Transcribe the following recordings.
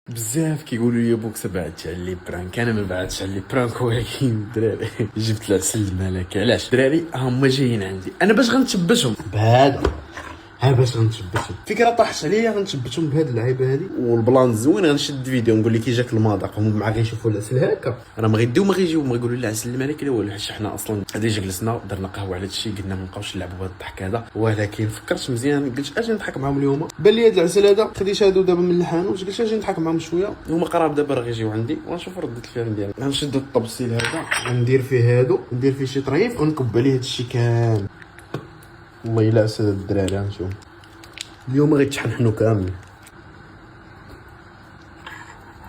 بزاف كيقولوا لي بوكس بعثتي على لي برانك. انا ما بعثتش على لي برانك، ولكن الدراري جبت العسل الملكه. علاش الدراري هما جايين عندي انا باش غنتشبتهم بهذا، باش غنتشبتهم فكره طاحت عليا، غنتشبتهم بهاد اللعيبه هادي والبلان زوين. غنشد فيديو نقول لك كي جاك المذاق، هما مع غيشوفوا العسل هكا راه ما غيديو ما غيجيو ما يقولوا لي العسل الملكي لا والو. حيت حنا اصلا غادي جلسنا درنا قهوه على هادشي، قلنا ما نبقاوش نلعبوا بهذا الضحك هذا. ولكن فكرت مزيان قلت اجي نضحك معاهم اليوم. بان لي هاد العسل هذا خديت هادو دابا من الحانوت، قلت اجي نضحك معاهم شويه. هما قراب دابا راه غيجيو عندي ونشوف ردة الفعل ديالهم. غنشد الطبسيل هذا غندير فيه هادو، ندير فيه شي طريف ونكب عليه هادشي كامل. والله الا عسل الدراري. غنشوف اليوم غيتحنحنوا كامل.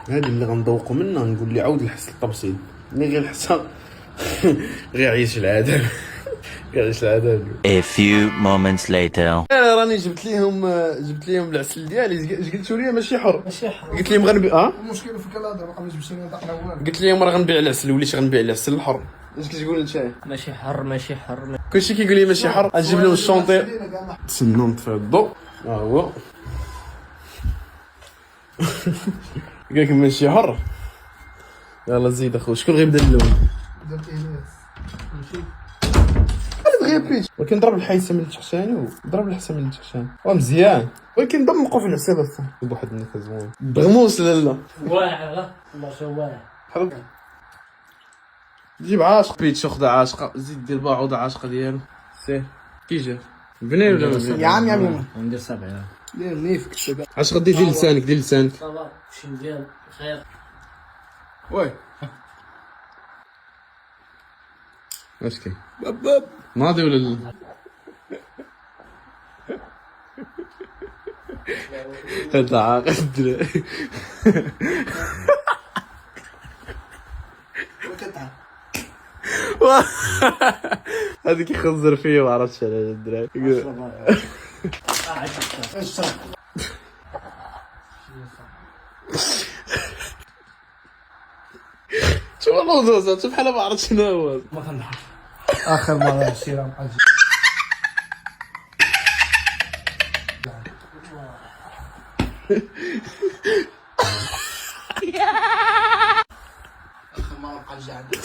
هادي اللي غنذوقوا منها نقول لي عاود لحس الطبسيل. ملي غير لحسها غيعيش العذاب. غيعيش العذاب. A few moments later. انا راني جبت ليهم العسل ديالي. قلتوا لي ماشي حر، قلت لهم غنبيع المشكل في الكلاده ما بقاش باش نطقنا والو. قلت لهم راه غنبيع العسل، وليت غنبيع العسل الحر. اش كتقول انت؟ ماشي حر كلشي كيقول لي ماشي حر. غنجيب لهم الشونطير. تسنوا نطفي الضو. ها هو قال لك ماشي حر. يلا زيد اخو. شكون غيبدا اللون؟ درت الياس ماشي غير بيتش. ولكن ضرب الحيسه من التحشاني وضرب الحسن من التحشاني ومزيان، ولكن دمقوا في العسل بس بواحد النكهه زوين. بغموس لا واعر والله شو واعر. حلو. جيب عاشق بيتش، خذ عاشقه، زيد دير باعوض عاشقه ديالو. سير كي جا بنين ولا ما بنين؟ يا عم ندير 7 دير نيفك الشباب. اش غدير؟ دير لسانك دير لسانك. صافا شي مزيان خير. وي اش كاين؟ ماضي ولا لا؟ هذا عاقل الدراري. وكتعب هذا كيخزر فيا ما عرفتش على الدراري. اشرب شوف الموضوع شوف بحال ما عرفت شنو هو. ما كنضحك. اخر مره السيره مع اخر مره بقى الجعد.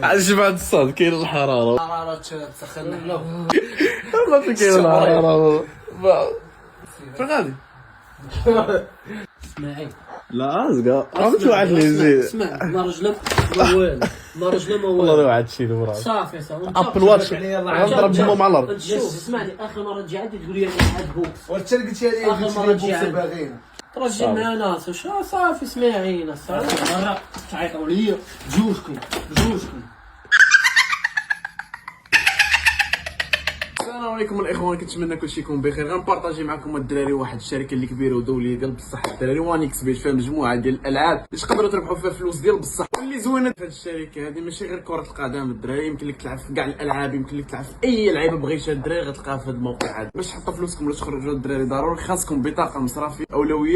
عاد بعد الصاد كاين الحراره. حراره تسخن. والله كاين الحراره. فين غادي؟ اسمعي لا زقا عرفت واحد اللي يزيد. اسمع ما رجلك ما والو ما رجله ما والله والو لو عاد شي دبر صافي صافي. ابل واتش غنضرب دمهم على الارض. شوف اسمعني اخر مره تجي عندي تقول لي انا عاد بوكس وانت قلت لي آخر مرة تجي بوكس عندي. باغينا. ترجع مع ناس وش صافي اسمعينا صافي مرة تعيطوا لي بجوجكم. السلام عليكم الاخوان، كنتمنى كلشي يكون بخير. غنبارطاجي معكم الدراري واحد الشركه اللي كبيره ودوليه ديال بصح الدراري وانيكس بيت فيها مجموعه ديال الالعاب اللي تقدروا تربحوا فيها فلوس ديال بصح. واللي زوينه في هذه الشركه هذه ماشي غير كره القدم الدراري، يمكن لك تلعب في كاع الالعاب، يمكن لك تلعب في اي لعيبه بغيتها الدراري غتلقاها في هذا الموقع هذا. باش تحطوا فلوسكم ولا تخرجوا الدراري ضروري خاصكم بطاقه مصرفي اولويه